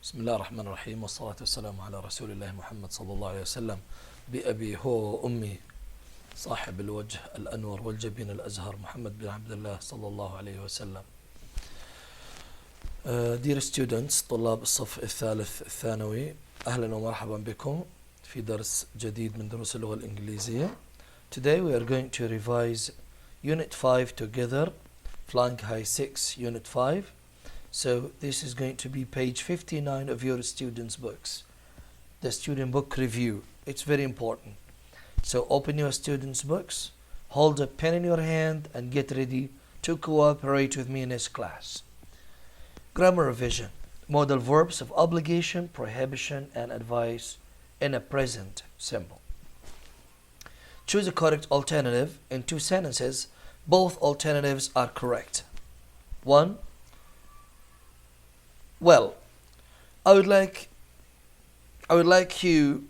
بسم الله الرحمن الرحيم والصلاة والسلام على رسول الله محمد صلى الله عليه وسلم بأبي هو وأمي صاحب الوجه الأنور والجبين الأزهر محمد بن عبد الله صلى الله عليه وسلم. Dear students طلاب الصف الثالث الثانوي، أهلا ومرحبا بكم في درس جديد من دروس اللغة الإنجليزية. Today we are going to revise Unit 5 together, Flying High 6 Unit 5. So this is going to be page 59 of your students' books, the student book review. It's very important. So open your students' books, hold a pen in your hand and get ready to cooperate with me in this class. Grammar revision. Modal verbs of obligation, prohibition and advice in a present simple. Choose a correct alternative in two sentences. Both alternatives are correct. 1. Well, I would like you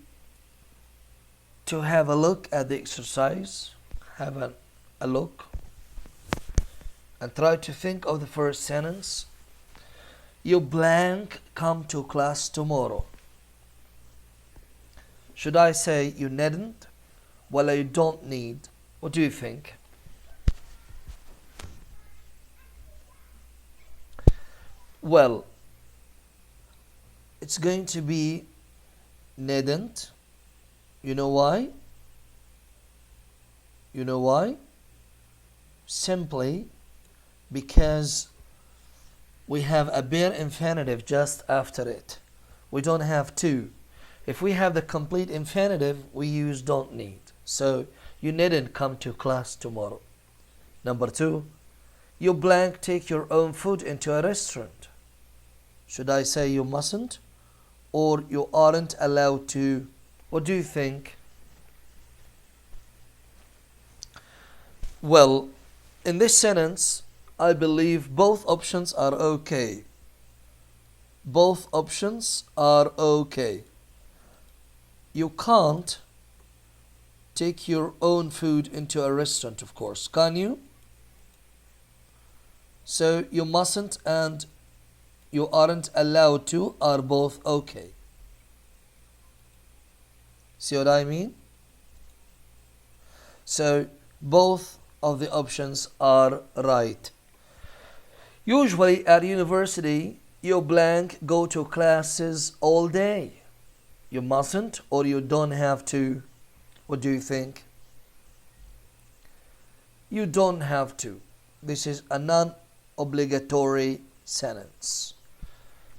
to have a look at the exercise. Have a look and try to think of the first sentence. You blank come to class tomorrow. Should I say you needn't? Well, you don't need. What do you think? Well, it's going to be needn't. You know why? You know why? Simply because we have a bare infinitive just after it. We don't have to. If we have the complete infinitive, we use don't need. So, you needn't come to class tomorrow. Number 2, you blank take your own food into a restaurant. Should I say you mustn't? Or you aren't allowed to? What do you think? Well, in this sentence, I believe both options are okay. Both options are okay. You can't take your own food into a restaurant, of course, can you? So you mustn't and you aren't allowed to are both okay. See what I mean? So both of the options are right. Usually at university, you blank go to classes all day. You mustn't or you don't have to. What do you think? You don't have to. This is a non-obligatory sentence.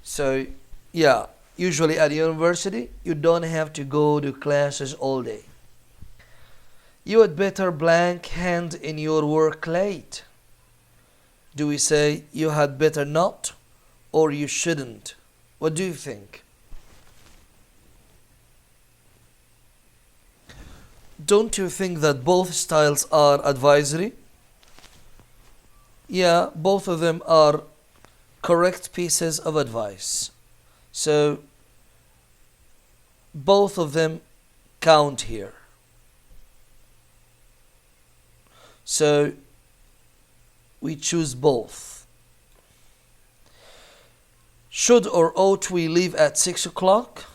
So, yeah, usually at university, you don't have to go to classes all day. You had better blank hand in your work late. Do we say you had better not or you shouldn't? What do you think? Don't you think that both styles are advisory? Yeah, both of them are correct pieces of advice. So, both of them count here. So, we choose both. Should or ought we leave at 6 o'clock?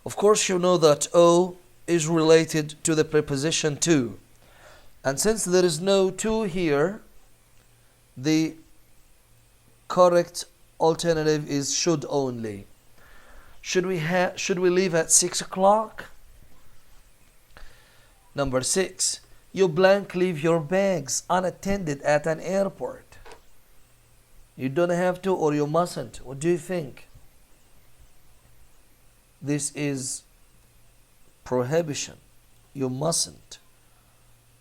Of course, you know that O is related to the preposition to. And since there is no to here, the correct alternative is should only. Should we leave at 6 o'clock? Number 6. You blank leave your bags unattended at an airport. You don't have to or you mustn't. What do you think? This is prohibition. You mustn't.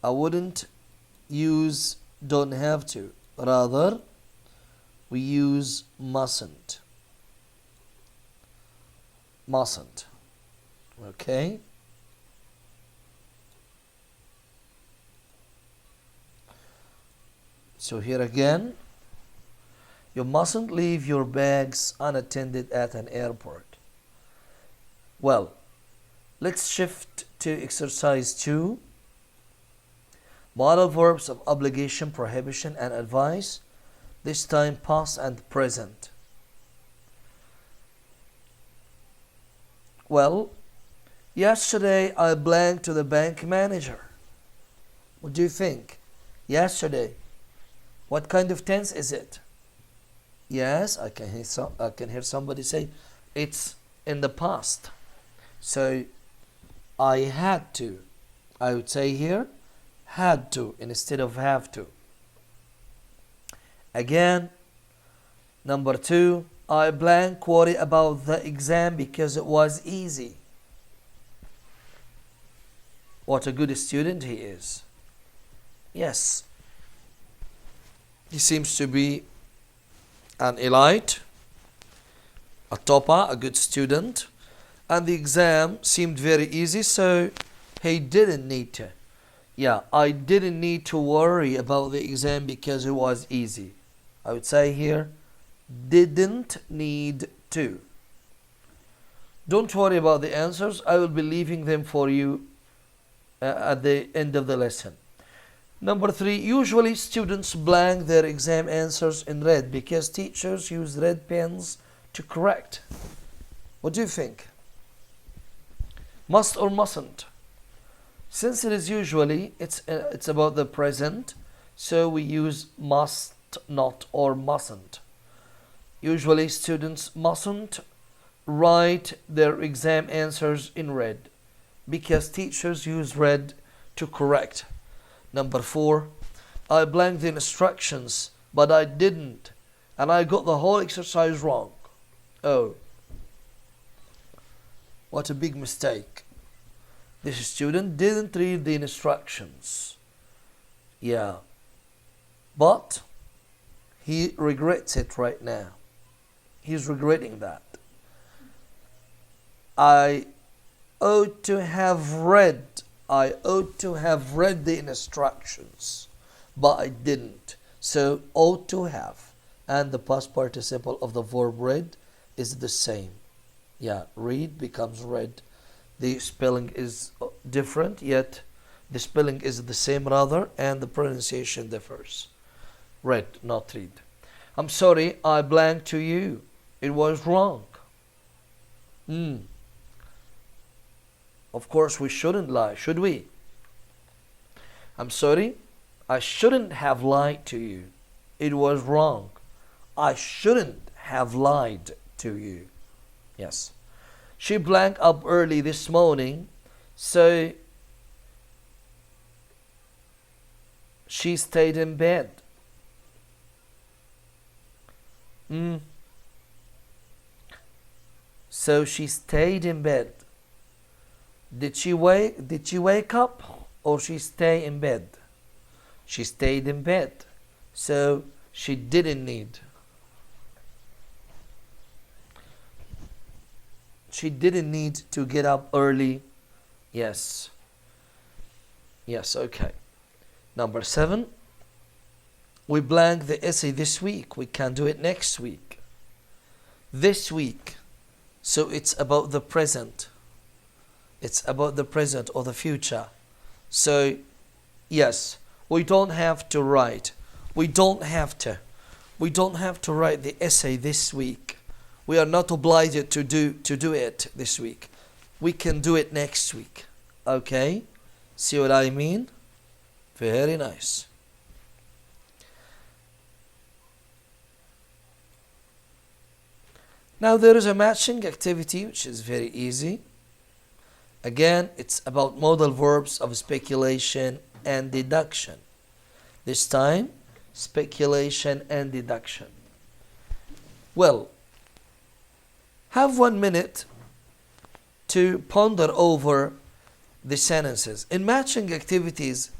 I wouldn't use don't have to. Rather, we use mustn't. Mustn't. Okay? So here again, you mustn't leave your bags unattended at an airport. Well, let's shift to exercise 2. Modal verbs of obligation, prohibition and advice. This time past and present. Well, yesterday I blanked to the bank manager. What do you think? Yesterday. What kind of tense is it? Yes, I can hear somebody say it's in the past. So I had to. I would say here had to instead of have to. Again, number 2, I blank worry about the exam because it was easy. What a good student he is. Yes, he seems to be an elite, a topper, a good student, and the exam seemed very easy, so he didn't need to. Yeah, I didn't need to worry about the exam because it was easy. I would say here, didn't need to. Don't worry about the answers. I will be leaving them for you at the end of the lesson. Number 3, usually students blank their exam answers in red because teachers use red pens to correct. What do you think? Must or mustn't? Since it is usually, it's about the present, so we use must, not, or mustn't. Usually students mustn't write their exam answers in red because teachers use red to correct. Number 4, I blanked the instructions, but I didn't, and I got the whole exercise wrong. Oh, what a big mistake. This student didn't read the instructions. Yeah, but he regrets it right now. He's regretting that. I ought to have read the instructions, but I didn't. So ought to have and the past participle of the verb read is the same. Yeah, read becomes read. The spelling is different, yet the spelling is the same rather, and the pronunciation differs. Read, not read. I'm sorry, I blanked to you. It was wrong. Of course, we shouldn't lie, should we? I'm sorry, I shouldn't have lied to you. It was wrong. I shouldn't have lied to you. Yes. She blanked up early this morning, so she stayed in bed. So she stayed in bed. Did she wake up or she stay in bed? She stayed in bed. So she didn't need. She didn't need to get up early. Yes. Yes, okay. Number 7. We blank the essay this week. We can do it next week. This week. So it's about the present. It's about the present or the future. So, yes, we don't have to write. We don't have to write the essay this week. We are not obliged to do it this week. We can do it next week. Okay? See what I mean? Very nice. Now there is a matching activity which is very easy. Again, it's about modal verbs of speculation and deduction. This time, speculation and deduction. Well, have 1 minute to ponder over the sentences. In matching activities,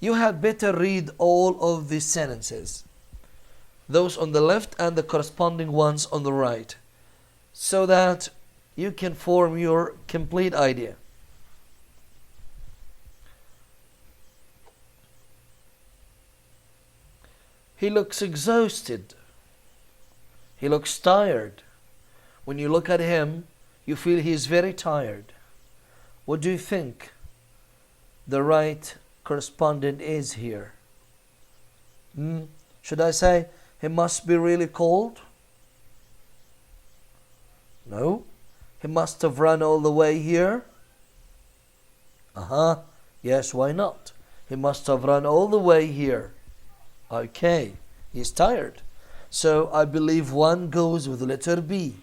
you had better read all of the sentences, those on the left and the corresponding ones on the right, so that you can form your complete idea. He looks exhausted. He looks tired. When you look at him, you feel he is very tired. What do you think the right correspondent is here? Should I say he must be really cold? No. He must have run all the way here. Yes, why not? He must have run all the way here. Okay, he's tired. So I believe 1 goes with letter B.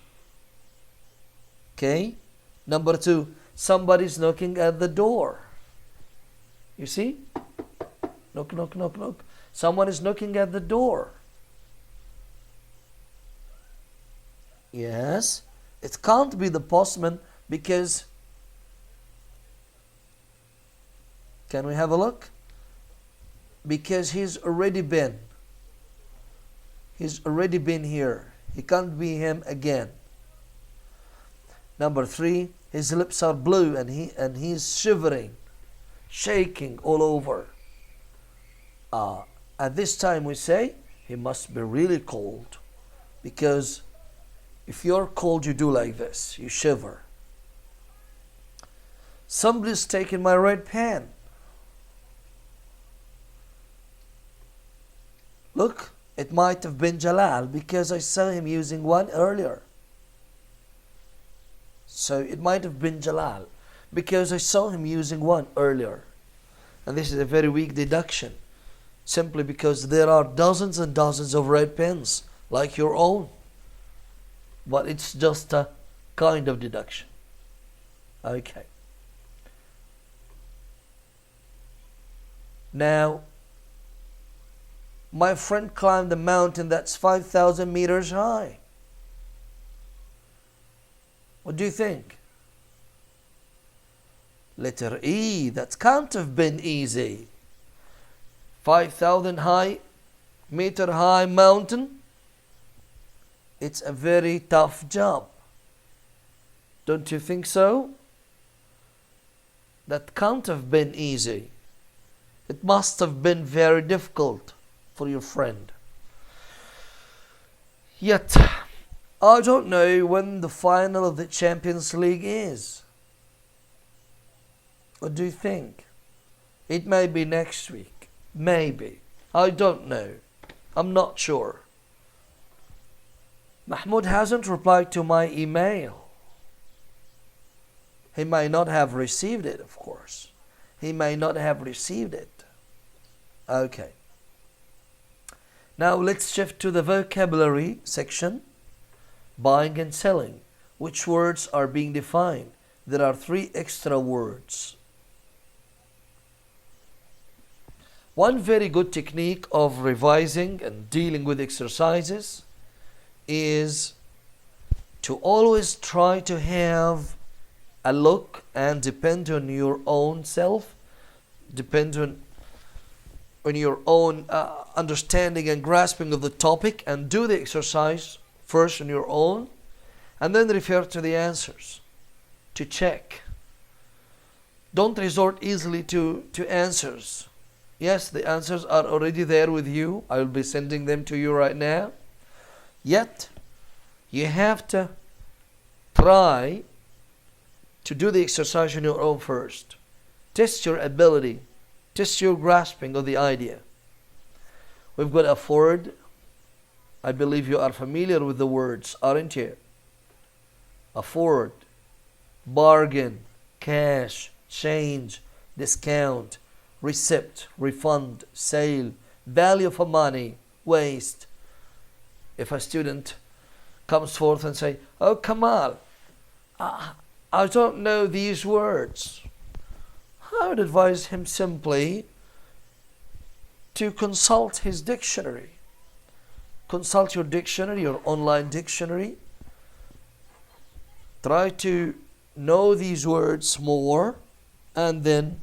Okay. Number 2, somebody's knocking at the door. You see? Knock, knock, knock, knock. Someone is knocking at the door. Yes. It can't be the postman because... Can we have a look? Because he's already been. He's already been here. He can't be him again. Number 3, his lips are blue and he's shivering, shaking all over. At this time we say he must be really cold, because if you're cold you do like this, you shiver. Somebody's taken my red pen. Look, it might have been Jalal because I saw him using one earlier. So it might have been Jalal because I saw him using one earlier. And this is a very weak deduction, simply because there are dozens and dozens of red pens like your own. But it's just a kind of deduction. Okay. Now, my friend climbed a mountain that's 5,000 meters high. What do you think? Letter E, that can't have been easy. 5,000 meter high mountain. It's a very tough job. Don't you think so? That can't have been easy. It must have been very difficult for your friend. Yet, I don't know when the final of the Champions League is. What do you think? It may be next week. Maybe. I don't know. I'm not sure. Mahmoud hasn't replied to my email. He may not have received it, of course. He may not have received it. Okay. Now let's shift to the vocabulary section. Buying and selling. Which words are being defined? There are 3 extra words. One very good technique of revising and dealing with exercises is to always try to have a look and depend on your own self, depend on your own understanding and grasping of the topic, and do the exercise first on your own, and then refer to the answers to check. Don't resort easily to answers. Yes, the answers are already there with you. I will be sending them to you right now. Yet, you have to try to do the exercise on your own first. Test your ability. Test your grasping of the idea. We've got afford. I believe you are familiar with the words, aren't you? Afford, bargain, cash, change, discount, receipt, refund, sale, value for money, waste. If a student comes forth and say, "Oh, Kamal, I don't know these words," I would advise him simply to consult his dictionary. Consult your dictionary, your online dictionary. Try to know these words more and then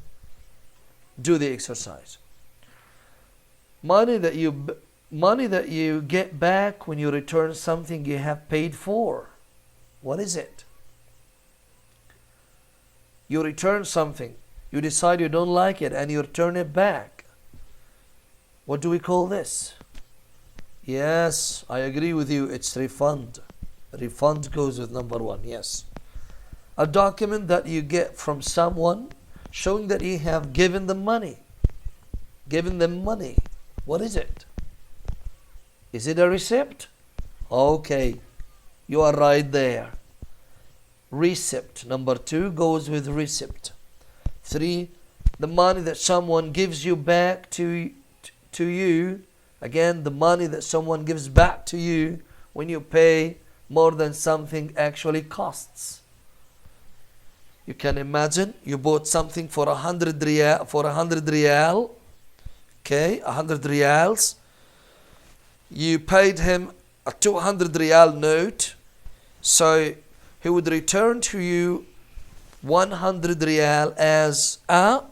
do the exercise. Money that you get back when you return something you have paid for. What is it? You return something. You decide you don't like it and you return it back. What do we call this? Yes, I agree with you. It's refund. Refund goes with number 1. Yes. A document that you get from someone showing that you have given them money. Given them money. What is it? Is it a receipt? Okay. You are right there. Receipt. Number 2 goes with receipt. 3, the money that someone gives you back to you. Again, the money that someone gives back to you when you pay more than something actually costs. You can imagine you bought something for 100 riyal. Okay, 100 riyals. You paid him a 200 riyal note. So he would return to you 100 riyal as a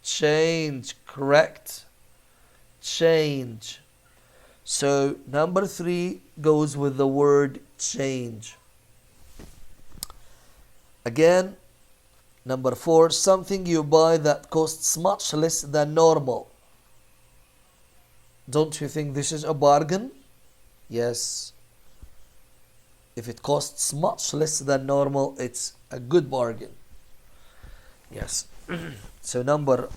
change. Correct. Change. So number 3 goes with the word change. Again, number 4, something you buy that costs much less than normal. Don't you think this is a bargain? Yes. If it costs much less than normal, it's a good bargain. Yes. So number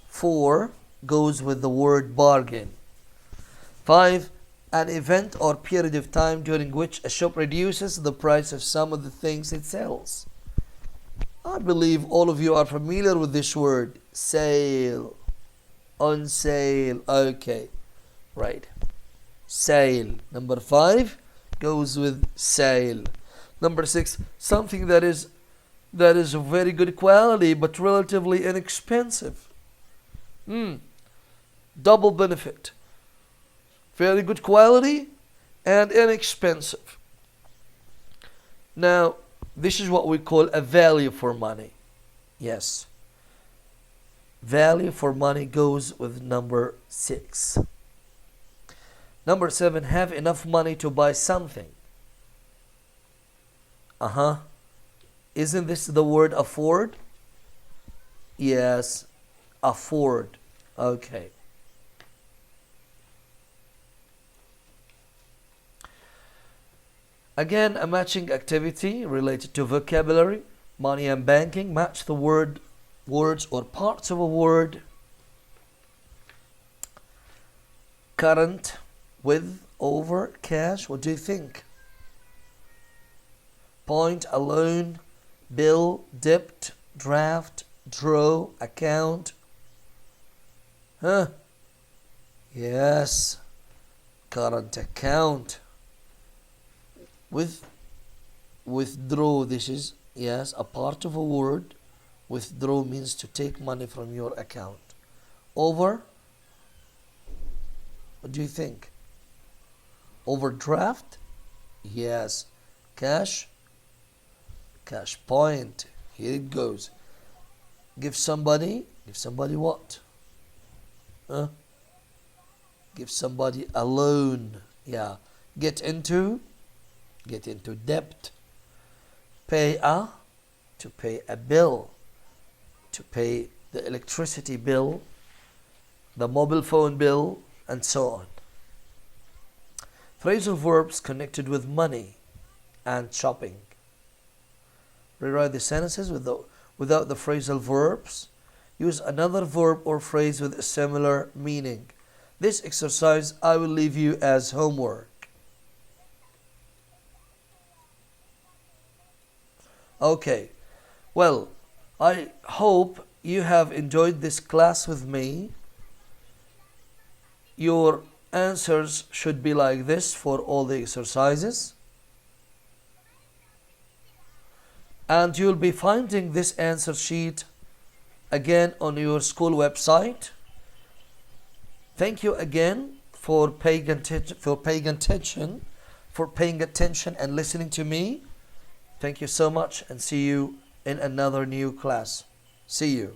4 goes with the word bargain. 5, an event or period of time during which a shop reduces the price of some of the things it sells. I believe all of you are familiar with this word. Sale. On sale. Okay. Right. Sale. Number 5 goes with sale. Number 6, something that is of very good quality but relatively inexpensive. Double benefit. Very good quality and inexpensive. Now, this is what we call a value for money. Yes. Value for money goes with number 6. Number 7, have enough money to buy something. Isn't this the word afford? Yes. Afford. Okay. Again, a matching activity related to vocabulary, money and banking. Match the words or parts of a word. Current with, over, cash. What do you think? Point, a loan, bill, debt, draft, draw, account. Yes. Current account. Withdraw, this is, yes, a part of a word. Withdraw means to take money from your account. Over, what do you think? Overdraft? Yes. Cash? Cash point. Here it goes. Give somebody what? Give somebody a loan. Yeah. Get into debt. Pay to pay a bill. To pay the electricity bill, the mobile phone bill, and so on. Phrasal verbs connected with money and shopping. Rewrite the sentences without the phrasal verbs. Use another verb or phrase with a similar meaning. This exercise I will leave you as homework. Okay, well, I hope you have enjoyed this class with me. Your answers should be like this for all the exercises. And you'll be finding this answer sheet again on your school website. Thank you again for paying attention and listening to me. Thank you so much, and see you in another new class. See you.